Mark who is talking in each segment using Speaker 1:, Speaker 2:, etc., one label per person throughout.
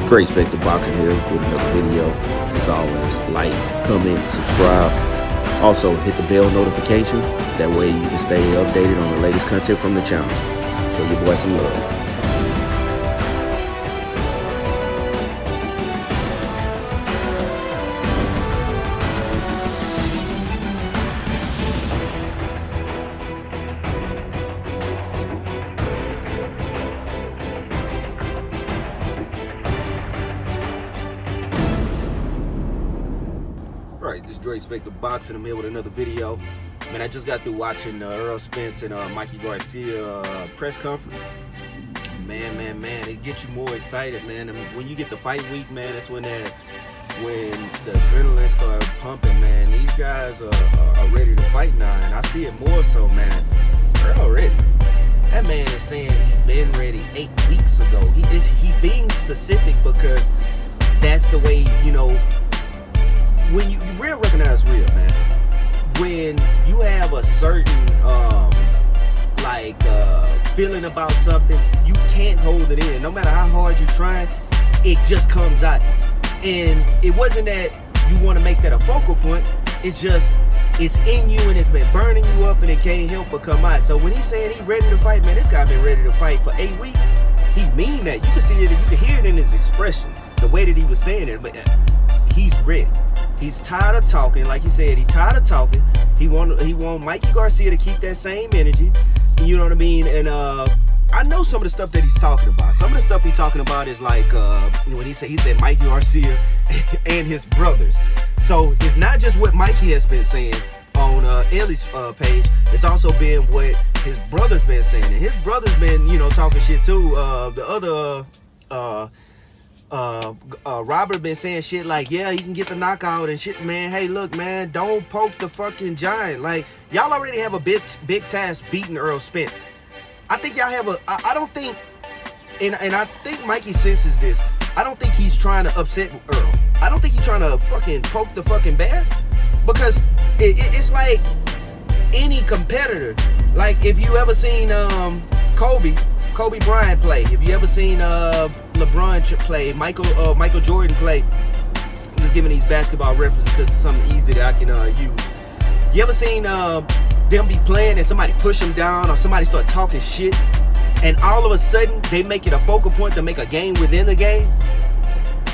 Speaker 1: Great Spectre Boxing here with another video. As always, like, comment, subscribe. Also, hit the bell notification. That way you can stay updated on the latest content from the channel. Show your boy some love. Alright, this is Great Spectre Boxing. I'm here with another video. Man, I just got through watching ERROL SPENCE and Mikey Garcia press conference. Man, it gets you more excited, man. I mean, when you get the fight week, man, that's when the adrenaline starts pumping, man. These guys are ready to fight now, and I see it more so, man. ERROL ready. That man is saying he's been ready 8 weeks ago. He being specific because that's the way, you know, when you real recognize real, man. When you have a certain feeling about something, you can't hold it in. No matter how hard you're trying, it just comes out. And it wasn't that you want to make that a focal point. It's just, it's in you and it's been burning you up and it can't help but come out. So when he's saying he's ready to fight, man, this guy been ready to fight for 8 weeks. He mean that. You can see it, you can hear it in his expression, the way that he was saying it. But he's ready. He's tired of talking. Like he said, he's tired of talking. He want Mikey Garcia to keep that same energy. You know what I mean? And I know some of the stuff that he's talking about. Some of the stuff he's talking about is like when he said Mikey Garcia and his brothers. So it's not just what Mikey has been saying on Ellie's page. It's also been what his brother's been saying. And his brother's been, you know, talking shit too. The other Robert been saying shit like, yeah, he can get the knockout and shit, man. Hey, look, man, don't poke the fucking giant. Like, y'all already have a big task beating ERROL Spence. I think y'all have I don't think, and I think Mikey senses this. I don't think he's trying to upset ERROL. I don't think he's trying to fucking poke the fucking bear, because it's like any competitor. Like, if you ever seen Kobe Bryant play, if you ever seen LeBron play, Michael Jordan play, I'm just giving these basketball references because it's something easy that I can use. You ever seen them be playing and somebody push them down or somebody start talking shit, and all of a sudden they make it a focal point to make a game within the game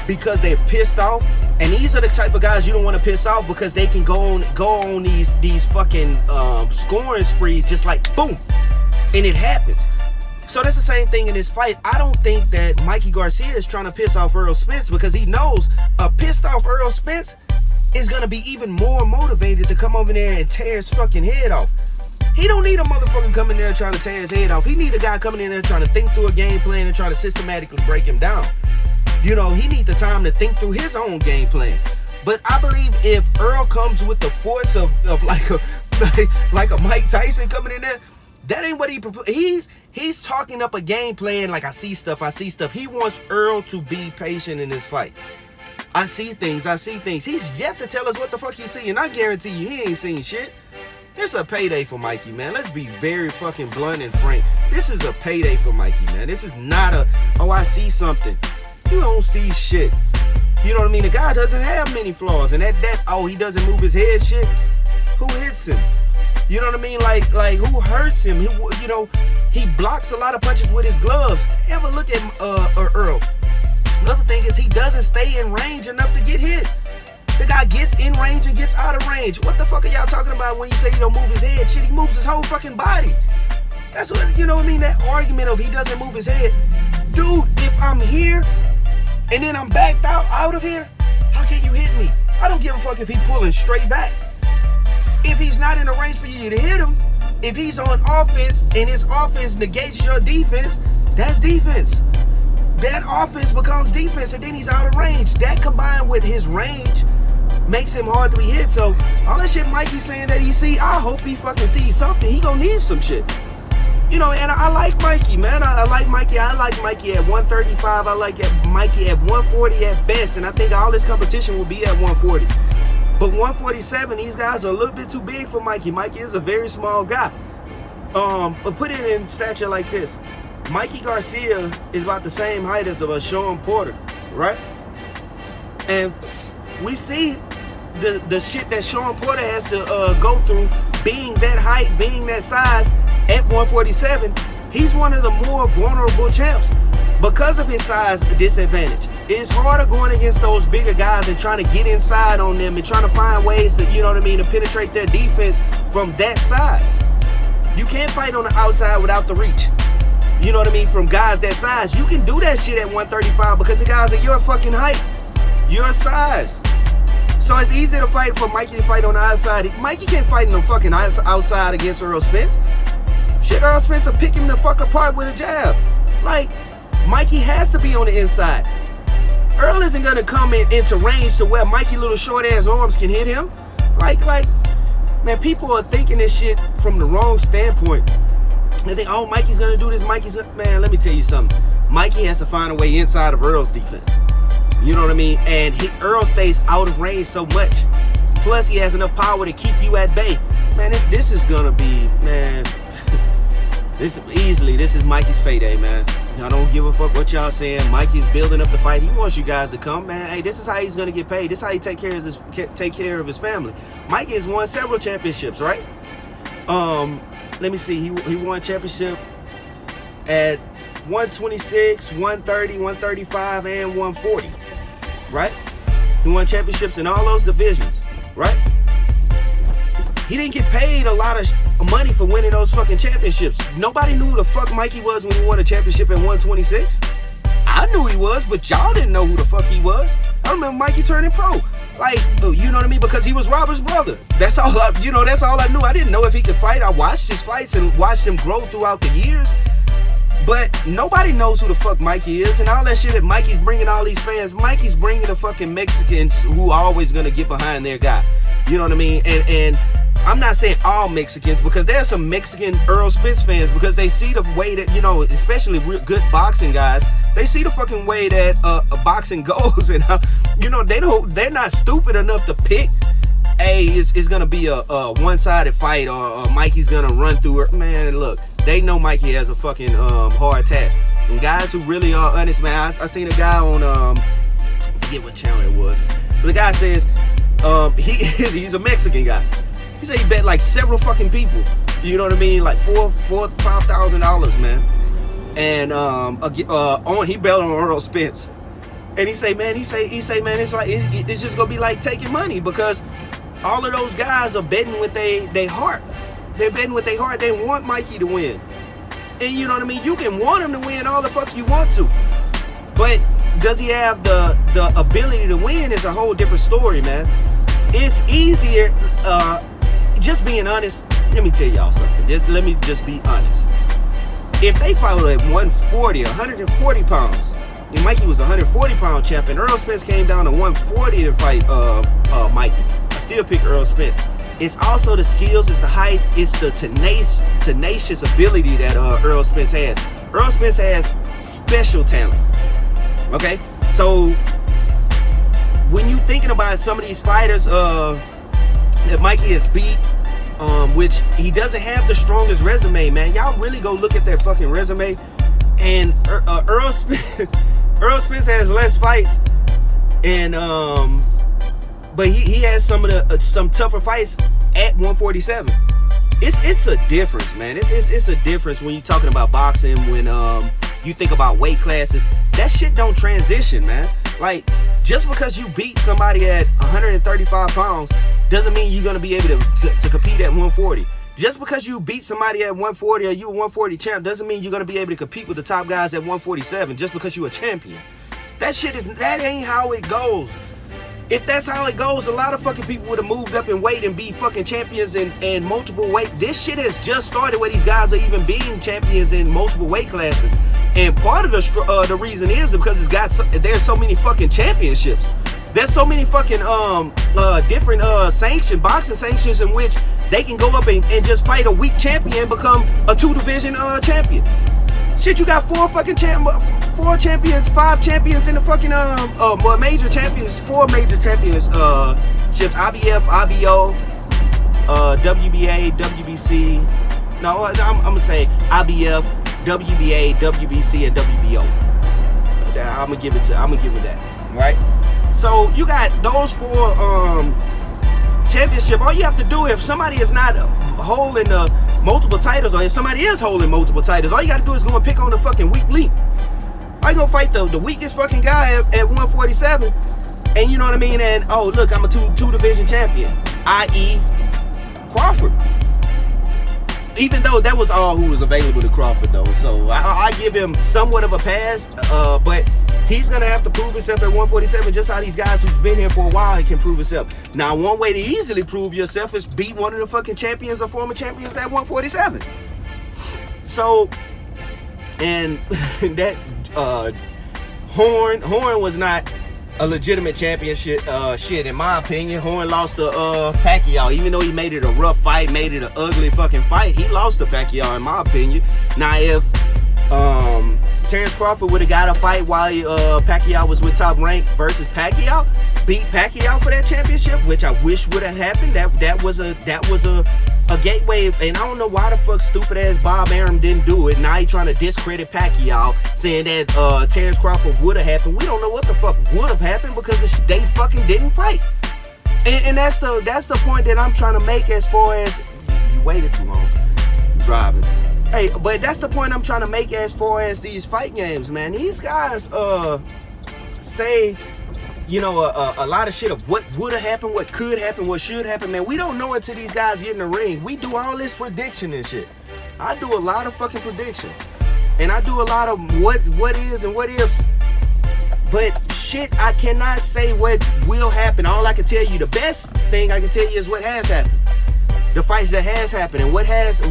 Speaker 1: because they're pissed off? And these are the type of guys you don't want to piss off, because they can go on these fucking scoring sprees just like boom, and it happens. So that's the same thing in this fight. I don't think that Mikey Garcia is trying to piss off ERROL Spence, because he knows a pissed off ERROL Spence is going to be even more motivated to come over there and tear his fucking head off. He don't need a motherfucker coming there trying to tear his head off. He need a guy coming in there trying to think through a game plan and trying to systematically break him down. You know, he needs the time to think through his own game plan. But I believe if ERROL comes with the force of like a Mike Tyson coming in there, that ain't what he's talking up a game plan like I see stuff. He wants ERROL to be patient in this fight. I see things. He's yet to tell us what the fuck he's seeing. I guarantee you he ain't seen shit. This is a payday for Mikey, man. Let's be very fucking blunt and frank. This is a payday for Mikey, man. This is not a, oh, I see something. You don't see shit. You know what I mean? The guy doesn't have many flaws. And that oh, he doesn't move his head shit. Who hits him? You know what I mean? Like who hurts him? You know, he blocks a lot of punches with his gloves. Ever look at ERROL? Another thing is he doesn't stay in range enough to get hit. The guy gets in range and gets out of range. What the fuck are y'all talking about when you say he don't move his head? Shit, he moves his whole fucking body. That's what, you know what I mean? That argument of he doesn't move his head. Dude, if I'm here and then I'm backed out of here, how can you hit me? I don't give a fuck if he pulling straight back. If he's not in the range for you to hit him, if he's on offense and his offense negates your defense, that's defense. That offense becomes defense, and then he's out of range. That combined with his range makes him hard to be hit. So all that shit Mikey's saying that he see, I hope he fucking sees something. He gonna need some shit. You know, and I like Mikey, man. I like Mikey. I like Mikey at 135. I like Mikey at 140 at best. And I think all this competition will be at 140. But 147, these guys are a little bit too big for Mikey. Mikey is a very small guy. But put it in stature like this. Mikey Garcia is about the same height as Sean Porter. right? And we see the shit that Sean Porter has to go through, being that height, being that size at 147. He's one of the more vulnerable champs because of his size disadvantage. It's harder going against those bigger guys and trying to get inside on them and trying to find ways to, you know what I mean, to penetrate their defense from that size. You can't fight on the outside without the reach. You know what I mean? From guys that size. You can do that shit at 135 because the guys are your fucking height, your size. So it's easy to fight for Mikey to fight on the outside. Mikey can't fight in the fucking outside against Errol Spence. Shit, Errol Spence will pick him the fuck apart with a jab. Like, Mikey has to be on the inside. Earl isn't gonna come into range to where Mikey little short ass arms can hit him. Like, man, people are thinking this shit from the wrong standpoint. They think, oh, Mikey's gonna do this, man, let me tell you something. Mikey has to find a way inside of Earl's defense. You know what I mean? And Earl stays out of range so much. Plus, he has enough power to keep you at bay. Man, this is gonna be, man, this is Mikey's payday, man. I don't give a fuck what y'all saying. Mikey's building up the fight. He wants you guys to come, man. Hey, this is how he's gonna get paid. This is how he take care of his family. Mikey has won several championships, right? Let me see. He won championship at 126, 130, 135, and 140, right? He won championships in all those divisions, right? He didn't get paid a lot of money for winning those fucking championships. Nobody knew who the fuck Mikey was when he won a championship at 126. I knew he was, but y'all didn't know who the fuck he was. I remember Mikey turning pro. Like, you know what I mean? Because he was Robert's brother. That's all I knew. I didn't know if he could fight. I watched his fights and watched him grow throughout the years. But nobody knows who the fuck Mikey is, and all that shit that Mikey's bringing all these fans. Mikey's bringing the fucking Mexicans who are always gonna get behind their guy. You know what I mean? And I'm not saying all Mexicans, because there's some Mexican Errol Spence fans, because they see the way that, you know, especially good boxing guys, they see the fucking way that boxing goes, and you know, they're not stupid enough to pick, hey, it's gonna be a one-sided fight, or Mikey's gonna run through it. Man, look, they know Mikey has a fucking hard task. And guys who really are honest, man, I seen a guy on I forget what channel it was. The guy says he's a Mexican guy. He said he bet like several fucking people. You know what I mean? Like $5,000, man. And he bet on Errol Spence. And he say, man, it's like it's just gonna be like taking money, because all of those guys are betting with their heart. They're betting with their heart. They want Mikey to win. And you know what I mean? You can want him to win all the fuck you want to. But does he have the ability to win is a whole different story, man. It's easier, just being honest, let me tell y'all something. Let me just be honest. If they fought at 140, 140 pounds, and Mikey was a 140-pound champion, Errol Spence came down to 140 to fight Mikey, I still pick Errol Spence. It's also the skills, it's the height, it's the tenacious ability that Errol Spence has. Errol Spence has special talent. Okay? So when you thinking about some of these fighters that Mikey has beat, which he doesn't have the strongest resume, man. Y'all really go look at that fucking resume. And Errol Spence has less fights, and but he has some tougher fights at 147. It's a difference, man. It's a difference when you're talking about boxing. When you think about weight classes, that shit don't transition, man. Like, just because you beat somebody at 135 pounds doesn't mean you're gonna be able to compete at 140. Just because you beat somebody at 140 or you a 140 champ doesn't mean you're gonna be able to compete with the top guys at 147 just because you're a champion. That ain't how it goes. If that's how it goes, a lot of fucking people would have moved up in weight and be fucking champions in multiple weight. This shit has just started where these guys are even being champions in multiple weight classes. And part of the reason is because there's so many fucking championships. There's so many fucking different boxing sanctions in which they can go up and just fight a weak champion, become a 2-division champion. Shit, you got 4 champions, 5 champions in the fucking major champions, 4 major champions ships: IBF, IBO, WBA, WBC. No, I'm gonna say IBF, WBA, WBC, and WBO. I'm gonna give it that, right? So you got those 4 championship. All you have to do, if somebody is not holding multiple titles, or if somebody is holding multiple titles, all you gotta do is go and pick on the fucking weak link. I gonna fight the weakest fucking guy at 147, and you know what I mean? And oh look, I'm a two division champion, i.e. Crawford. Even though that was all who was available to Crawford though, so I give him somewhat of a pass, but he's gonna have to prove himself at 147, just how these guys who've been here for a while can prove himself. Now, one way to easily prove yourself is beat one of the fucking champions or former champions at 147. So, and that Horn was not a legitimate championship shit in my opinion. Horn lost to Pacquiao, even though he made it a rough fight, made it an ugly fucking fight. He lost to Pacquiao in my opinion. Now if Terrence Crawford would have got a fight while Pacquiao was with Top Rank versus Pacquiao, beat Pacquiao for that championship, which I wish would have happened. That was a gateway, and I don't know why the fuck stupid ass Bob Arum didn't do it. Now he trying to discredit Pacquiao, saying that Terrence Crawford would have happened. We don't know what the fuck would have happened because they fucking didn't fight. And that's the point that I'm trying to make, as far as you waited too long driving. Hey, but that's the point I'm trying to make as far as these fight games, man. These guys say, you know, a lot of shit of what would have happened, what could happen, what should happen, man. We don't know until these guys get in the ring. We do all this prediction and shit. I do a lot of fucking prediction, and I do a lot of what is and what ifs. But shit, I cannot say what will happen. All I can tell you, the best thing I can tell you is what has happened. The fights that has happened and what has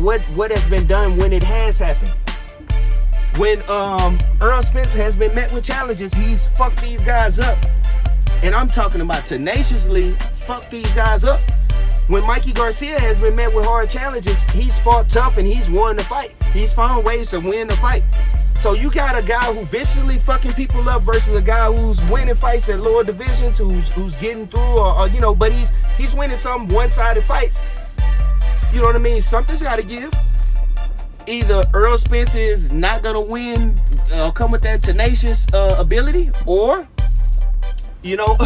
Speaker 1: been done when it has happened. When Errol Spence has been met with challenges, he's fucked these guys up. And I'm talking about tenaciously fuck these guys up. When Mikey Garcia has been met with hard challenges, he's fought tough and he's won the fight. He's found ways to win the fight. So you got a guy who viciously fucking people up versus a guy who's winning fights at lower divisions, who's getting through, or you know, but he's winning some one-sided fights. You know what I mean? Something's got to give. Either Errol Spence is not gonna win, come with that tenacious ability, or you know,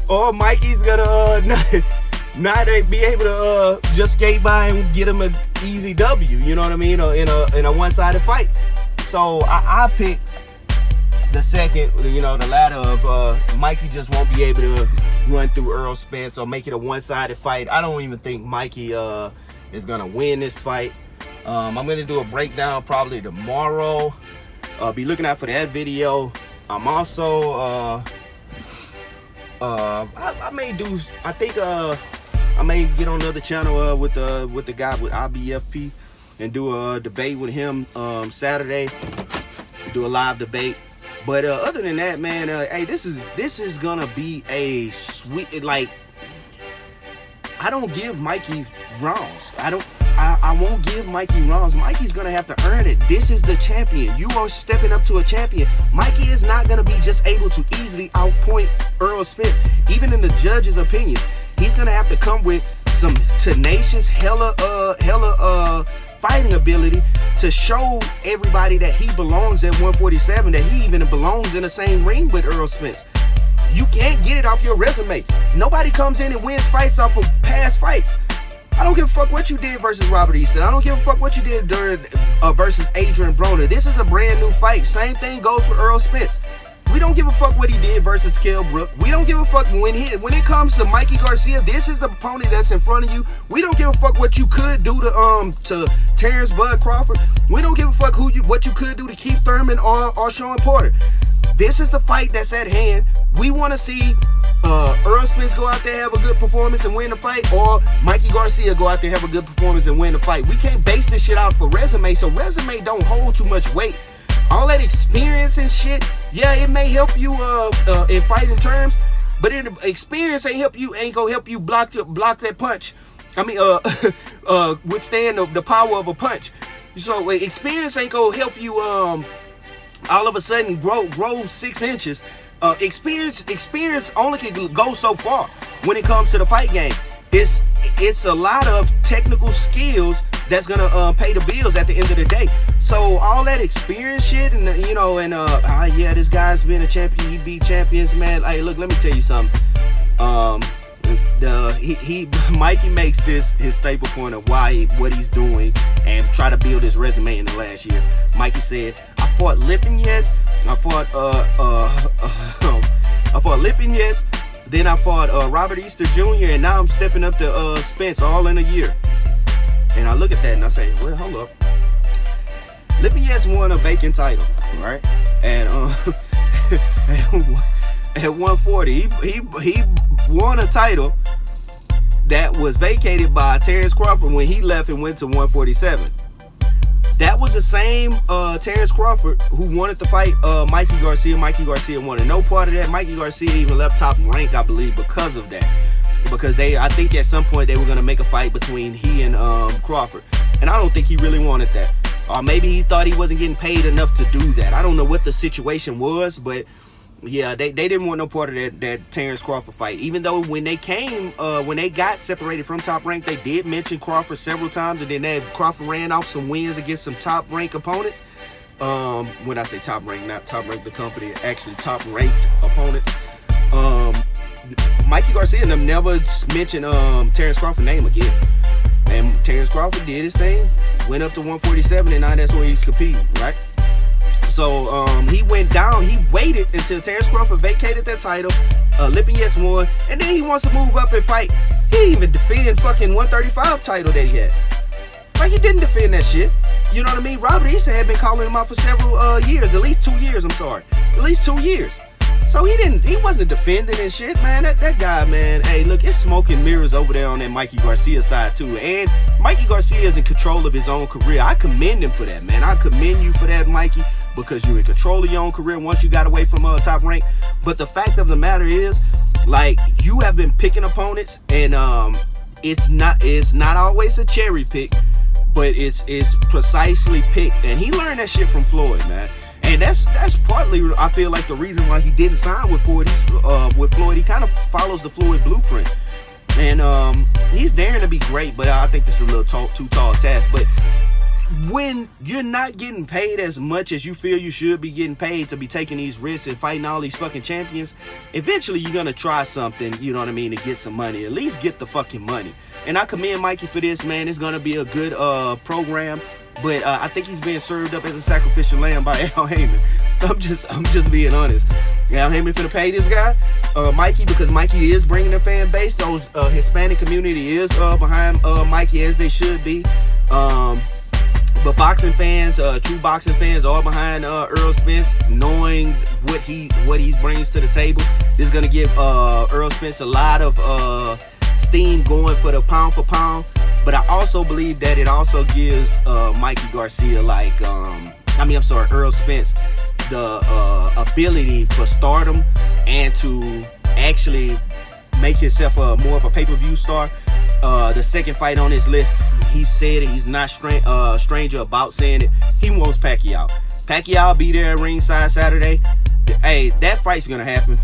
Speaker 1: or Mikey's gonna not be able to just skate by and get him an easy W. You know what I mean? In a one-sided fight. So I pick the second, you know, the latter of Mikey just won't be able to run through Errol Spence or make it a one-sided fight. I don't even think Mikey is gonna win this fight. I'm gonna do a breakdown probably tomorrow. Be looking out for that video. I'm also I may do, I think I may get on another channel with the guy with IBFP and do a debate with him Saturday. Do a live debate. But other than that, man, hey, this is gonna be a sweet, like, I don't give Mikey wrongs. I won't give Mikey wrongs. Mikey's gonna have to earn it. This is the champion. You are stepping up to a champion. Mikey is not gonna be just able to easily outpoint Errol Spence, even in the judge's opinion. He's gonna have to come with some tenacious, hella fighting ability to show everybody that he belongs at 147, that he even belongs in the same ring with Errol Spence. You can't get it off your resume. Nobody comes in and wins fights off of past fights. I don't give a fuck what you did versus Robert Easton. I don't give a fuck what you did during versus Adrian Broner. This is a brand new fight. Same thing goes for Errol Spence. We don't give a fuck what he did versus Kell Brook. We don't give a fuck when it comes to Mikey Garcia. This is the opponent that's in front of you. We don't give a fuck what you could do to Terrence Bud Crawford. We don't give a fuck what you could do to Keith Thurman or Sean Porter. This is the fight that's at hand. We want to see Errol Spence go out there, have a good performance and win the fight, or Mikey Garcia go out there, have a good performance and win the fight. We can't base this shit out for resume, so resume don't hold too much weight. All that experience and shit, yeah, it may help you in fighting terms, but experience ain't gonna help you block that punch. I mean, withstand the power of a punch. So experience ain't gonna help you all of a sudden grow 6 inches. Experience only can go so far when it comes to the fight game. It's a lot of technical skills that's gonna pay the bills at the end of the day. So all that experience shit, and yeah, this guy's been a champion, he beat champions, man. Hey, look, let me tell you something. Mikey makes this his staple point of what he's doing and try to build his resume in the last year. Mikey said, I fought Lipinets, I fought Lipinets, then I fought Robert Easter Jr., and now I'm stepping up to Spence all in a year. And I look at that and I say, well, hold up. Lipinets won a vacant title, right? And at 140, he won a title that was vacated by Terrence Crawford when he left and went to 147. That was the same Terrence Crawford who wanted to fight Mikey Garcia. Mikey Garcia wanted no part of that. Mikey Garcia even left Top Rank, I believe, because of that. Because I think at some point they were going to make a fight between he and Crawford. And I don't think he really wanted that. Or maybe he thought he wasn't getting paid enough to do that. I don't know what the situation was, but yeah, they didn't want no part of that Terrence Crawford fight. Even though when they got separated from Top Rank, they did mention Crawford several times, and then Crawford ran off some wins against some Top Rank opponents. When I say Top Rank, not Top Rank the company, actually Top Ranked opponents. Mikey Garcia and them never mentioned Terrence Crawford's name again. And Terrence Crawford did his thing, went up to 147, and now that's where he's competing, right? So he went down. He waited until Terrence Crawford vacated that title. Lipinets won, and then he wants to move up and fight. He didn't even defend fucking 135 title that he has. Like, he didn't defend that shit. You know what I mean? Robert Easter had been calling him out for several years, at least 2 years. I'm sorry, at least 2 years. So he wasn't defending and shit, man. That guy, man. Hey, look, it's smoke and mirrors over there on that Mikey Garcia side too. And Mikey Garcia is in control of his own career. I commend him for that, man. I commend you for that, Mikey, because you're in control of your own career once you got away from Top Rank. But the fact of the matter is, like, you have been picking opponents, and it's not always a cherry pick, but it's precisely picked. And he learned that shit from Floyd, man. And that's partly, I feel like, the reason why he didn't sign with Floyd. He kind of follows the Floyd blueprint. And he's daring to be great, but I think this is a little too tall task. But when you're not getting paid as much as you feel you should be getting paid to be taking these risks and fighting all these fucking champions, eventually you're going to try something, you know what I mean, to get some money. At least get the fucking money. And I commend Mikey for this, man. It's going to be a good program. But I think he's being served up as a sacrificial lamb by Al Heyman. I'm just being honest. Al Heyman finna pay this guy, Mikey, because Mikey is bringing a fan base. Those Hispanic community is behind Mikey, as they should be. But boxing fans, true boxing fans, are behind Errol Spence, knowing what he brings to the table. This is gonna give Errol Spence a lot of steam going for the pound for pound. But I also believe that it also gives Mikey Garcia, Errol Spence, the ability for stardom and to actually make himself more of a pay-per-view star. The second fight on his list, he said it. He's not stranger about saying it. He wants Pacquiao. Pacquiao be there at ringside Saturday. Hey, that fight's gonna happen.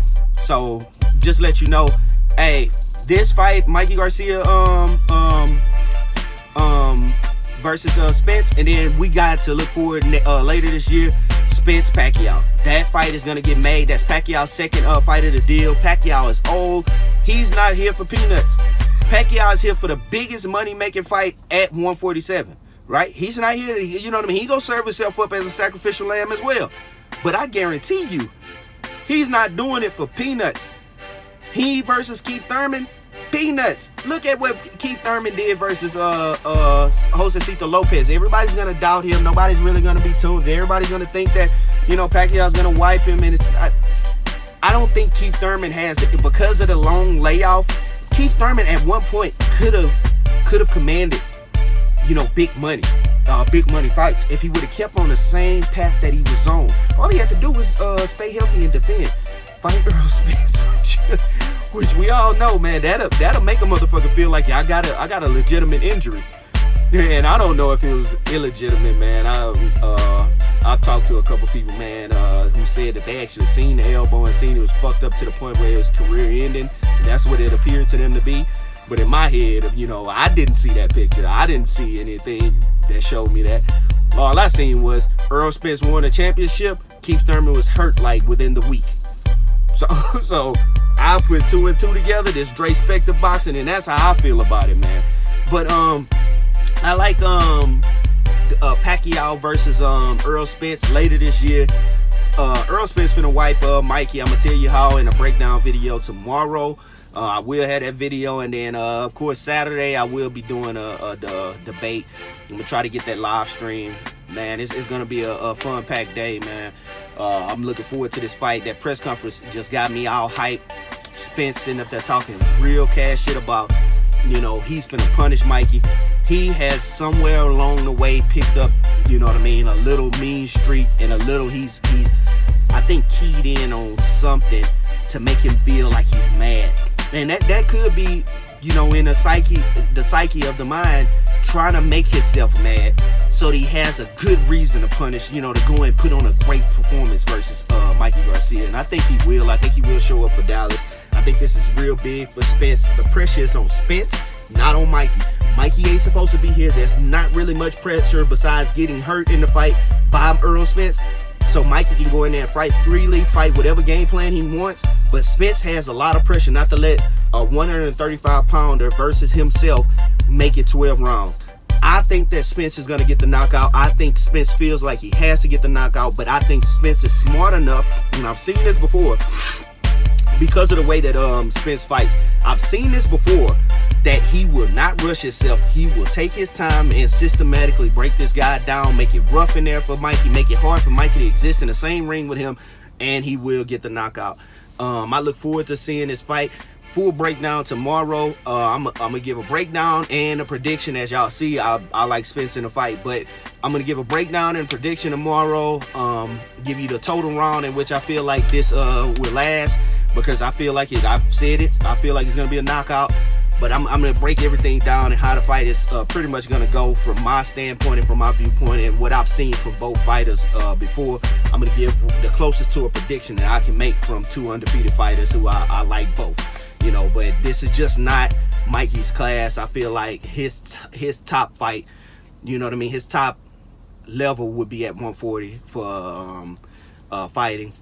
Speaker 1: So just let you know, hey, this fight, Mikey Garcia versus Spence, and then we got to look forward later this year, Spence Pacquiao. That fight is gonna get made. That's Pacquiao's second fight of the deal. Pacquiao is old. He's not here for peanuts. Pacquiao is here for the biggest money-making fight at 147, right? He's not here, you know what I mean? He gonna serve himself up as a sacrificial lamb as well. But I guarantee you, he's not doing it for peanuts. He versus Keith Thurman, peanuts. Look at what Keith Thurman did versus Josecito Lopez. Everybody's gonna doubt him. Nobody's really gonna be tuned. Everybody's gonna think that, you know, Pacquiao's gonna wipe him. And I don't think Keith Thurman has it because of the long layoff. Keith Thurman at one point could have commanded, you know, big money fights if he would have kept on the same path that he was on. All he had to do was stay healthy and defend. Fight Errol Spence, which we all know, man, that'll make a motherfucker feel like, yeah, I got a legitimate injury. And I don't know if it was illegitimate, man. I talked to a couple people, man, who said that they actually seen the elbow and seen it was fucked up to the point where it was career ending. That's what it appeared to them to be. But in my head, you know, I didn't see that picture. I didn't see anything that showed me that. All I seen was Errol Spence won a championship. Keith Thurman was hurt like within the week. So I put 2 and 2 together. This Dre Spector boxing, and that's how I feel about it, man. But I like Pacquiao versus Errol Spence later this year. Errol Spence finna wipe Mikey. I'm gonna tell you how in a breakdown video tomorrow. I will have that video, and then of course Saturday I will be doing a debate. I'm gonna try to get that live stream, man. It's gonna be a fun packed day, man. I'm looking forward to this fight. That press conference just got me all hyped. Spence sitting up there talking real cash shit about, you know, he's finna punish Mikey. He has somewhere along the way picked up, you know what I mean, a little mean streak, and a little he's I think keyed in on something to make him feel like he's mad. And that could be, you know, in the psyche of the mind, trying to make himself mad so that he has a good reason to punish, you know, to go and put on a great performance versus Mikey Garcia. And I think he will. I think he will show up for Dallas. I think this is real big for Spence. The pressure is on Spence, not on Mikey. Mikey ain't supposed to be here. There's not really much pressure besides getting hurt in the fight by Errol Spence. So Mikey can go in there and fight freely, fight whatever game plan he wants. But Spence has a lot of pressure not to let a 135-pounder versus himself make it 12 rounds. I think that Spence is going to get the knockout. I think Spence feels like he has to get the knockout. But I think Spence is smart enough, and I've seen this before, because of the way that Spence fights. I've seen this before, that he will not rush himself. He will take his time and systematically break this guy down, make it rough in there for Mikey, make it hard for Mikey to exist in the same ring with him, and he will get the knockout. I look forward to seeing this fight. Full breakdown tomorrow. I'm gonna give a breakdown and a prediction. As y'all see, I like Spence in the fight, but I'm gonna give a breakdown and prediction tomorrow. Give you the total round in which I feel like this will last, because I feel like I've said it. I feel like it's gonna be a knockout. But I'm going to break everything down and how the fight is pretty much going to go from my standpoint and from my viewpoint and what I've seen from both fighters before. I'm going to give the closest to a prediction that I can make from 2 undefeated fighters who I like both. You know, but this is just not Mikey's class. I feel like his top fight, you know what I mean, his top level would be at 140 for fighting.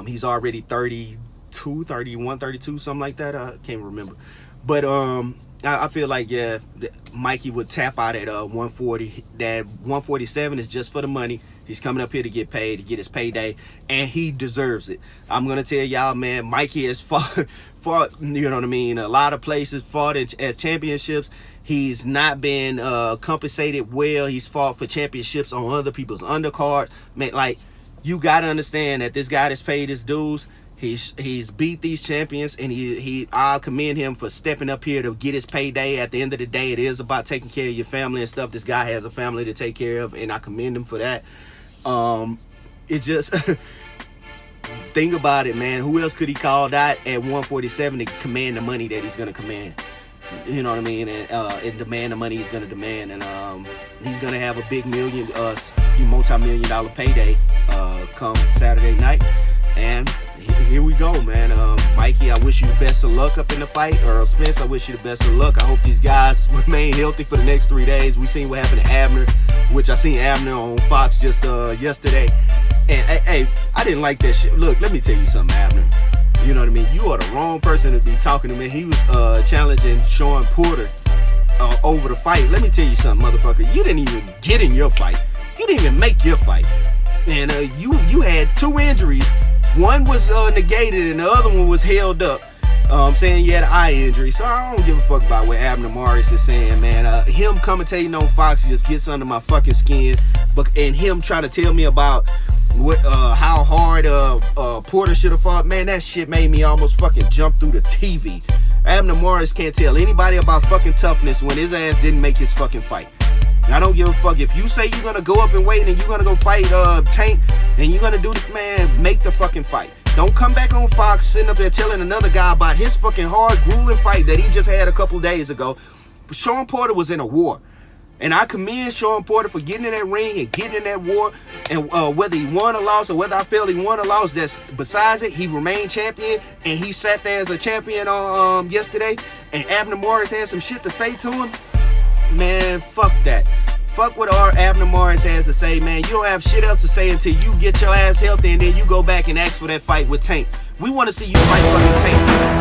Speaker 1: He's already 32, 31, 32, something like that. I can't remember. But I feel like, yeah, Mikey would tap out at 140. That 147 is just for the money. He's coming up here to get paid, to get his payday, and he deserves it. I'm going to tell y'all, man, Mikey has fought, you know what I mean, a lot of places, fought as championships. He's not been compensated well. He's fought for championships on other people's undercards. Man, like, you got to understand that this guy that's paid his dues. He's beat these champions, and I'll commend him for stepping up here to get his payday. At the end of the day, it is about taking care of your family and stuff. This guy has a family to take care of, and I commend him for that. It just think about it, man. Who else could he call that at 147 to command the money that he's gonna command? You know what I mean? And demand the money he's gonna demand, and he's gonna have a big multi-million-dollar payday come Saturday night. And here we go, man. Mikey, I wish you the best of luck up in the fight. Errol Spence, I wish you the best of luck. I hope these guys remain healthy for the next 3 days. We seen what happened to Abner, which I seen Abner on Fox just yesterday. And hey, I didn't like that shit. Look, let me tell you something, Abner. You know what I mean? You are the wrong person to be talking to me. He was challenging Sean Porter over the fight. Let me tell you something, motherfucker. You didn't even get in your fight. You didn't even make your fight. And you had 2 injuries. One was negated and the other one was held up, saying you had an eye injury. So I don't give a fuck about what Abner Morris is saying, man. Him commentating on Fox just gets under my fucking skin. And him trying to tell me about how hard Porter should have fought, man, that shit made me almost fucking jump through the TV. Abner Morris can't tell anybody about fucking toughness when his ass didn't make his fucking fight. I don't give a fuck. If you say you're going to go up and wait and you're going to go fight Tank and you're going to do this, man, make the fucking fight. Don't come back on Fox sitting up there telling another guy about his fucking hard, grueling fight that he just had a couple days ago. Sean Porter was in a war. And I commend Sean Porter for getting in that ring and getting in that war. And whether he won or lost, or whether I felt he won or lost, that's besides it. He remained champion, and he sat there as a champion on yesterday. And Abner Morris had some shit to say to him. Man, fuck that. Fuck what Abner Morris has to say, man. You don't have shit else to say until you get your ass healthy, and then you go back and ask for that fight with Tank. We want to see you fight fucking Tank.